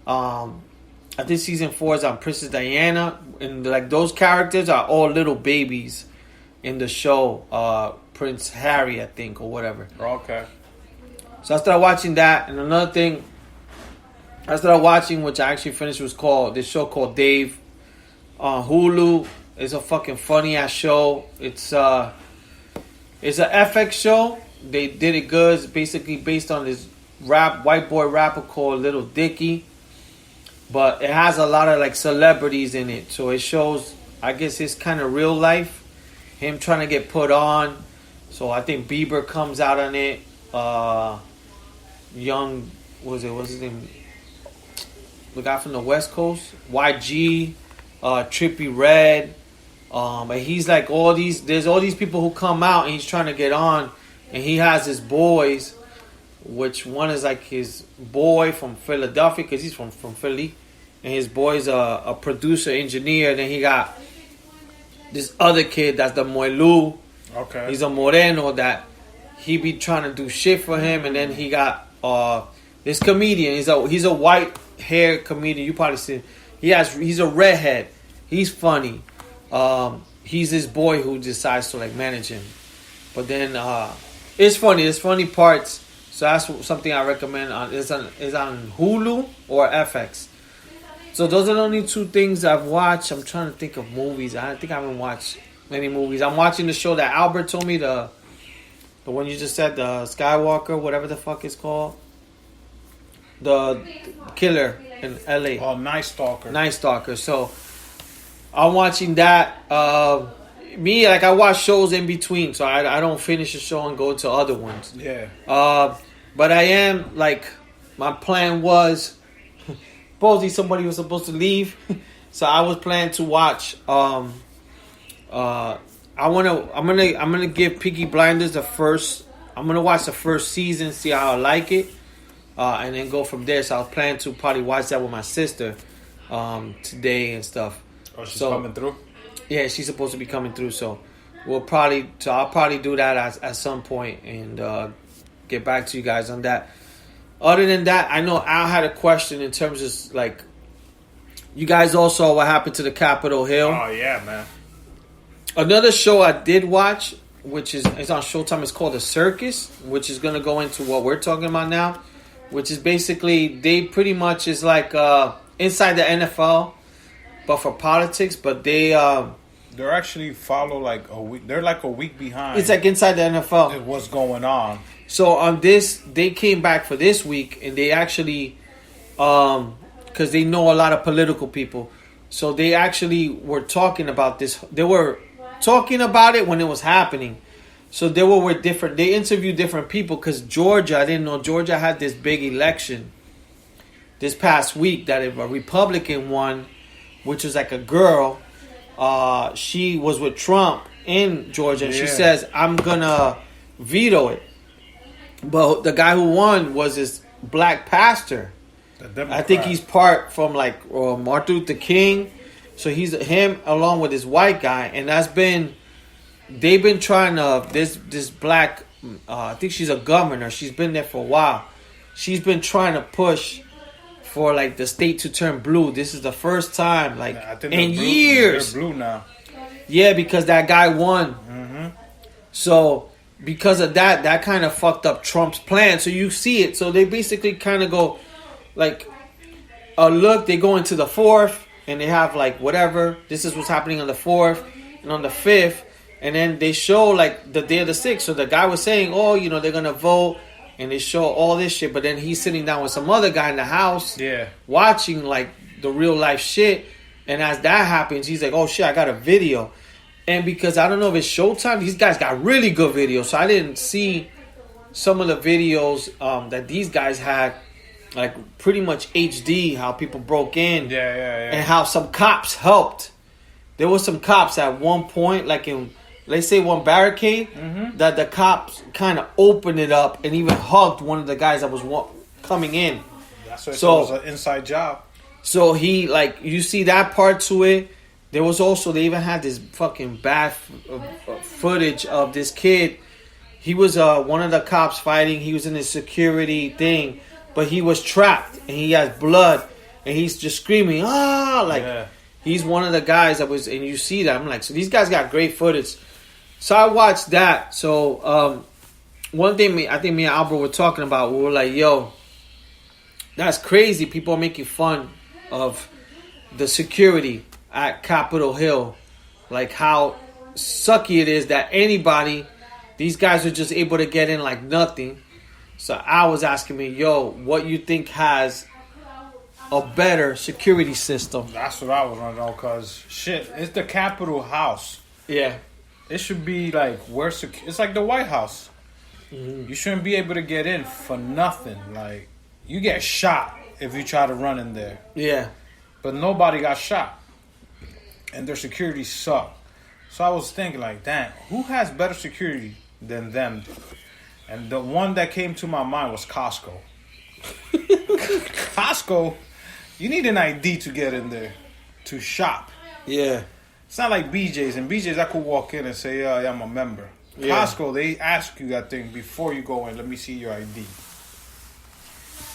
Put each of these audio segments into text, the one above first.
I think season 4 is on Princess Diana, and like those characters are all little babies in the show. Prince Harry, I think, or whatever. Okay. So I started watching that, and another thing I started watching, which I actually finished, was called this show called Dave on Hulu. It's a fucking funny ass show. It's an FX show. They did it good. It's basically based on this white boy rapper called Little Dicky, but it has a lot of like celebrities in it. So it shows, I guess, his kind of real life, him trying to get put on. So I think Bieber comes out on it. What's his name? The guy from the West Coast, YG, Trippie Redd. And he's like there's all these people who come out and he's trying to get on, and he has his boys, which one is like his boy from Philadelphia because he's from Philly, and his boy's a producer engineer. Then he got this other kid that's the Moelu. Okay. He's a Moreno that he be trying to do shit for him, and then he got this comedian. He's a white hair comedian. You probably see. He's a redhead. He's funny. He's his boy who decides to like manage him. But then it's funny. There's funny parts. So that's something I recommend. It's on Hulu or FX. So those are the only two things I've watched. I'm trying to think of movies. I think I haven't watched many movies. I'm watching the show that Albert told me, the one you just said, the Skywalker, whatever the fuck it's called. The killer in LA. Oh, Night Stalker. Night Stalker. So I'm watching that. I watch shows in between, so I don't finish a show and go to other ones. Yeah. But I am like, my plan was, supposedly somebody was supposed to leave, so I was planning to watch. I'm gonna give Peaky Blinders the first. I'm gonna watch the first season, see how I like it. And then go from there. So I was planning to probably watch that with my sister today and stuff. Oh, she's coming through? Yeah, she's supposed to be coming through. So I'll probably do that at some point and get back to you guys on that. Other than that, I know Al had a question in terms of like, you guys all saw what happened to the Capitol Hill. Oh yeah, man. Another show I did watch, which is on Showtime, is called The Circus, which is going to go into what we're talking about now. Which is basically, they pretty much is like inside the NFL, but for politics. But they're actually follow like a week. They're like a week behind. It's like inside the NFL. What's going on? So on this, they came back for this week, and they actually, because they know a lot of political people, so they actually were talking about this. They were talking about it when it was happening. So they were with different. They interviewed different people because Georgia. I didn't know Georgia had this big election this past week that a Republican won, which was like a girl. She was with Trump in Georgia, and she says, "I'm gonna veto it." But the guy who won was this black pastor. I think he's part from like Martin Luther King. So he's him along with this white guy, and they've been trying to, this black, I think she's a governor. She's been there for a while. She's been trying to push for like the state to turn blue. This is the first time like in years. They're blue now. Yeah, because that guy won. Mm-hmm. So because of that kind of fucked up Trump's plan. So you see it. So they basically kind of go like, look, they go into the 4th and they have like whatever. This is what's happening on the 4th and on the 5th. And then they show like the day of the 6th. So the guy was saying, oh, they're going to vote. And they show all this shit. But then he's sitting down with some other guy in the house. Yeah. Watching like the real life shit. And as that happens, he's like, oh shit, I got a video. And because I don't know if it's Showtime, these guys got really good videos. So I didn't see some of the videos that these guys had. Like pretty much HD, how people broke in. Yeah. And how some cops helped. There was some cops at one point, like in, let's say, one barricade, that the cops kind of opened it up and even hugged one of the guys that was coming in. That's what it was an inside job. So he, like, you see that part to it. There was also, they even had this fucking bad footage of this kid. He was one of the cops fighting. He was in his security thing, but he was trapped and he has blood. and he's just screaming, ah, like he's one of the guys that was, and you see that. I'm like, so these guys got great footage. So I watched that. So one thing I think me and Albert were talking about, we were like, yo, that's crazy. People are making fun of the security at Capitol Hill, like how sucky it is that these guys are just able to get in like nothing. So I was asking me, yo, what you think has a better security system? That's what I was want to know, cause shit, it's the Capitol House. Yeah, it should be like it's like the White House. Mm-hmm. You shouldn't be able to get in for nothing. Like you get shot if you try to run in there. Yeah, but nobody got shot, and their security sucked. So I was thinking, like, damn, who has better security than them? And the one that came to my mind was Costco. Costco, you need an ID to get in there to shop. Yeah. It's not like BJ's. And BJ's, I could walk in and say, yeah, I'm a member. Yeah. Costco, they ask you that thing before you go in. Let me see your ID.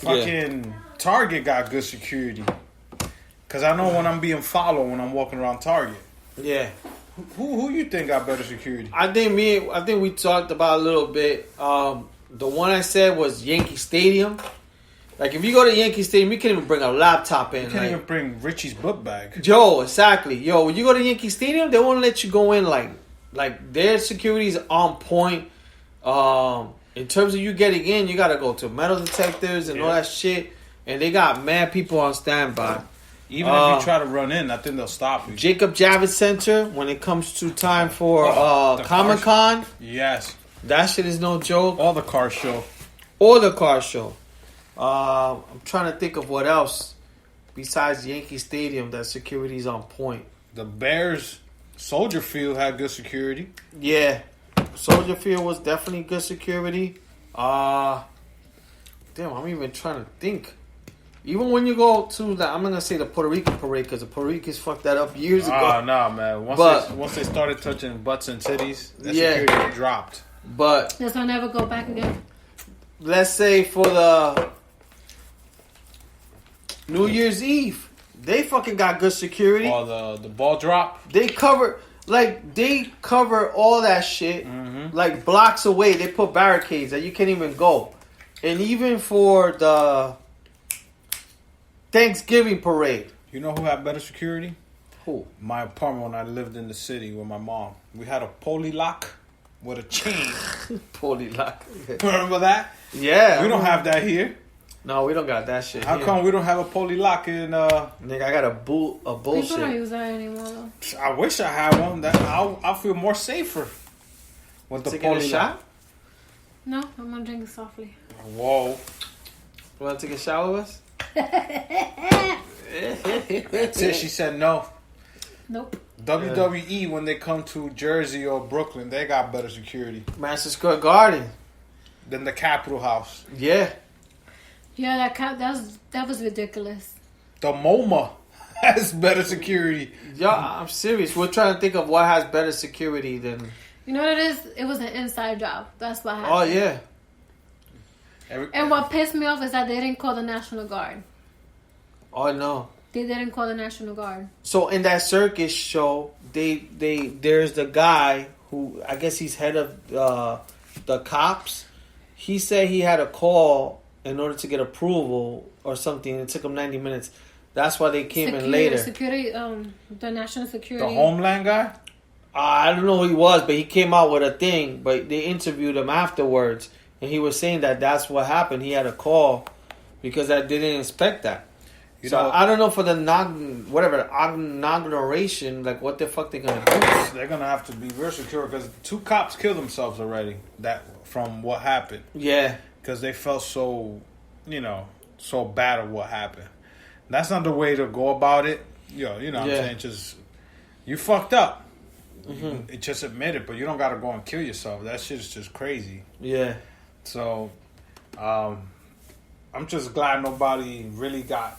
Fucking Target got good security. Because I know when I'm being followed when I'm walking around Target. Yeah. Who you think got better security? I think we talked about a little bit. The one I said was Yankee Stadium. Like if you go to Yankee Stadium, you can't even bring a laptop in. You can't even bring Richie's book bag. Yo, exactly. Yo, when you go to Yankee Stadium, they won't let you go in. Like their security is on point. In terms of you getting in, you gotta go to metal detectors and all that shit. And they got mad people on standby. Even if you try to run in, I think they'll stop you. Jacob Javits Center, when it comes to time for Comic-Con. Yes. That shit is no joke. Or the car show. I'm trying to think of what else besides Yankee Stadium that security's on point. The Bears Soldier Field had good security. Yeah. Soldier Field was definitely good security. Damn, I'm even trying to think. Even when you go to I'm not gonna say the Puerto Rican parade because the Puerto Ricans fucked that up years ago. Oh no, man! Once they started touching butts and titties, that security dropped. But let's not never go back again. Let's say for the New Year's Eve, they fucking got good security. Oh, the ball drop. They cover all that shit like blocks away. They put barricades that you can't even go, and even for the Thanksgiving parade. You know who had better security? Who? My apartment when I lived in the city with my mom. We had a pulley lock with a chain. Pulley lock. Remember that? Yeah. We don't have that here. No, we don't got that shit. How come we don't have a pulley lock in? Nigga, I got a bullshit. People don't use that anymore though. I wish I had one. That I'll feel more safer with the pulley lock. No, I'm gonna drink it softly. Whoa. You wanna take a shower with us? That's it. She said no. Nope. WWE when they come to Jersey or Brooklyn, they got better security. Madison Square Garden than the Capitol House. Yeah. Yeah, that was ridiculous. The MoMA has better security. Yeah, I'm serious. We're trying to think of what has better security than. You know what it is? It was an inside job. That's what happened. Oh yeah. And what pissed me off is that they didn't call the National Guard. Oh no. They didn't call the National Guard. So in that circus show, there's the guy who I guess he's head of the cops. He said he had a call in order to get approval or something. It took him 90 minutes. That's why they came in later. The national security. The Homeland guy? I don't know who he was, but he came out with a thing. But they interviewed him afterwards, and he was saying that that's what happened. He had a call because they didn't expect that. So I don't know for the inauguration, like what the fuck they're gonna do. They're gonna have to be very secure because 2 cops killed themselves already. That from what happened. Yeah. Because they felt so bad at what happened. That's not the way to go about it. You know what I'm saying? Just you fucked up. Mm-hmm. Just admit it, but you don't gotta go and kill yourself. That shit is just crazy. Yeah. So, I'm just glad nobody really got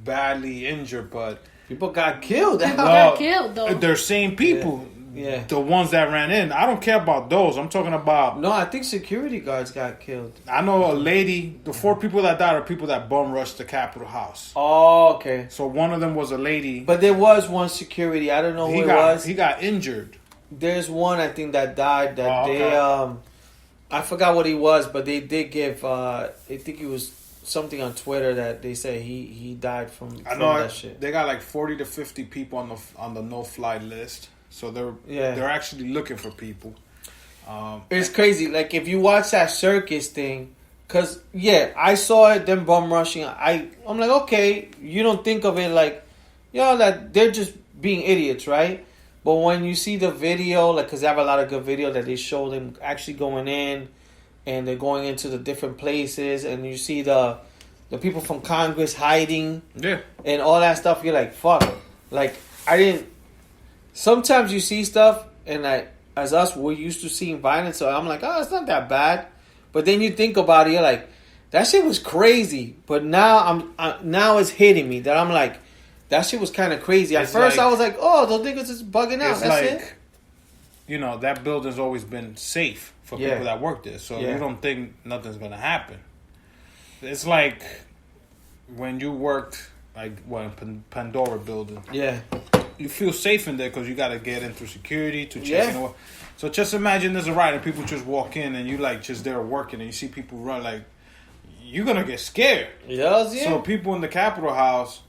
badly injured, but people got killed. People got killed though. They're same people. Yeah. The ones that ran in. I don't care about those. I'm talking about... No, I think security guards got killed. I know a lady... The 4 people that died are people that bum rushed the Capitol House. Oh, okay. So one of them was a lady. But there was one security. I don't know who it was. He got injured. There's one, I think, that died. That okay. they... I forgot what he was, but they did give... I think he was something on Twitter that they say he died from that shit. They got like 40 to 50 people on the no-fly list. So they're actually looking for people. It's crazy. Like if you watch that circus thing, cause I saw it. Them bum rushing. I'm like, okay, you don't think of it like, that they're just being idiots, right? But when you see the video, like, cause they have a lot of good video that they show them actually going in, and they're going into the different places, and you see the people from Congress hiding, and all that stuff. You're like, fuck. Like I didn't. Sometimes you see stuff, and as us, we're used to seeing violence, so I'm like, oh, it's not that bad. But then you think about it, you're like, that shit was crazy. But now now it's hitting me that I'm like, that shit was kind of crazy. At first, I was like, oh, those niggas is bugging out. That's it. That building's always been safe for people that work there, so you don't think nothing's gonna happen. It's like when you worked in Pandora building. Yeah. You feel safe in there because you got to get in through security to check in. So just imagine there's a riot and people just walk in and you like just there working and you see people run, like you're gonna get scared. Yeah. So people in the Capitol House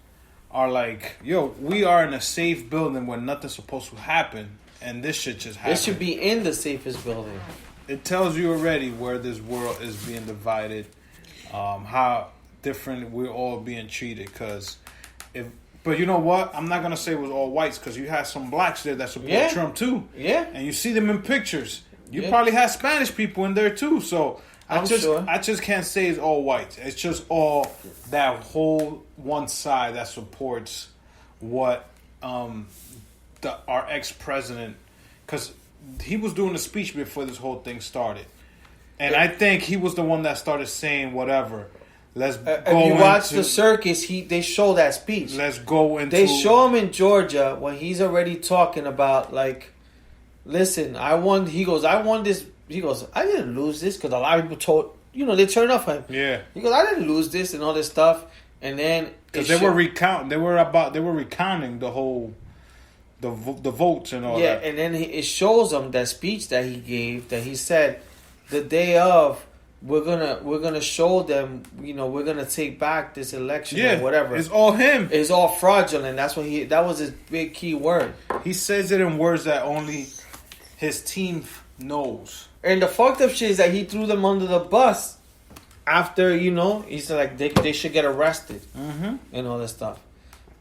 are like, yo, we are in a safe building where nothing's supposed to happen, and this shit just happened. It should be in the safest building. It tells you already where this world is being divided, how different we're all being treated. But you know what? I'm not going to say it was all whites because you had some blacks there that support Trump too. Yeah. And you see them in pictures. You probably had Spanish people in there too. So I just can't say it's all whites. It's just all that whole one side that supports what our ex-president, because he was doing a speech before this whole thing started. And I think he was the one that started saying whatever. Let's go. If you watch the circus, they show that speech. Let's go into. They show him in Georgia when he's already talking about like, listen, I won. He goes, I won this. He goes, I didn't lose this because a lot of people told they turned off him. Yeah. He goes, I didn't lose this and all this stuff, and then because they were recounting the whole the votes and all that. Yeah, and then it shows him that speech that he gave that he said the day of. We're gonna show them, we're gonna take back this election or whatever. It's all him. It's all fraudulent. That's what that was his big key word. He says it in words that only his team knows. And the fucked up shit is that he threw them under the bus after, he's like they should get arrested and all this stuff.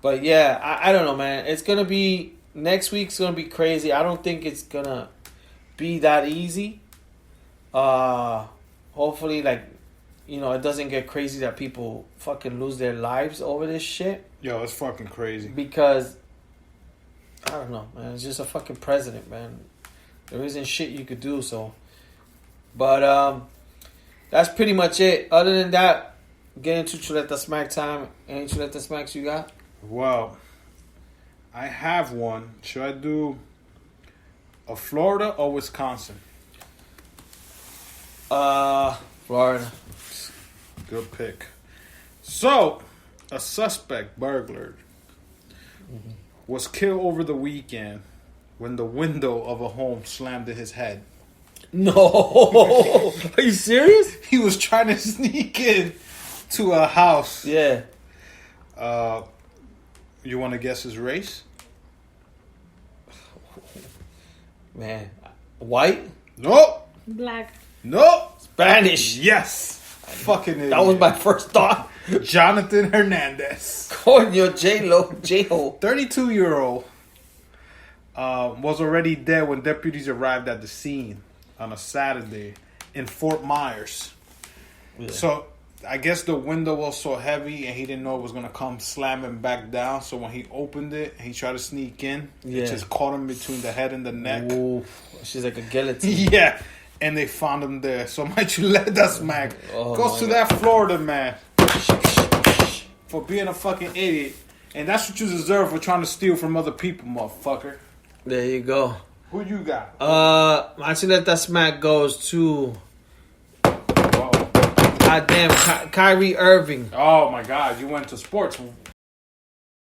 But yeah, I don't know, man. It's gonna be next week's gonna be crazy. I don't think it's gonna be that easy. Hopefully, it doesn't get crazy that people fucking lose their lives over this shit. Yo, it's fucking crazy. Because, I don't know, man. It's just a fucking president, man. There isn't shit you could do, so. But, that's pretty much it. Other than that, get into Chuleta Smack time. Any Chuleta Smacks you got? Well, I have one. Should I do a Florida or Wisconsin? Florida. Good pick. So, a suspect burglar was killed over the weekend when the window of a home slammed in his head. No! Are you serious? He was trying to sneak in to a house. Yeah. You want to guess his race? Man. White? Nope. Black. Nope. Spanish. Yes. Fucking idiot. That was my first thought. Jonathan Hernandez. Coño, J-Ho. 32-year-old was already dead when deputies arrived at the scene on a Saturday in Fort Myers. Yeah. So I guess the window was so heavy and he didn't know it was going to come slamming back down. So when he opened it, he tried to sneak in. It just caught him between the head and the neck. Ooh, she's like a guillotine. Yeah. And they found him there. So my Chuleta Smack goes to that Florida man for being a fucking idiot. And that's what you deserve for trying to steal from other people, motherfucker. There you go. Who you got? My Chuleta smack goes to. Whoa. Goddamn, Kyrie Irving. Oh my God! You went to sports.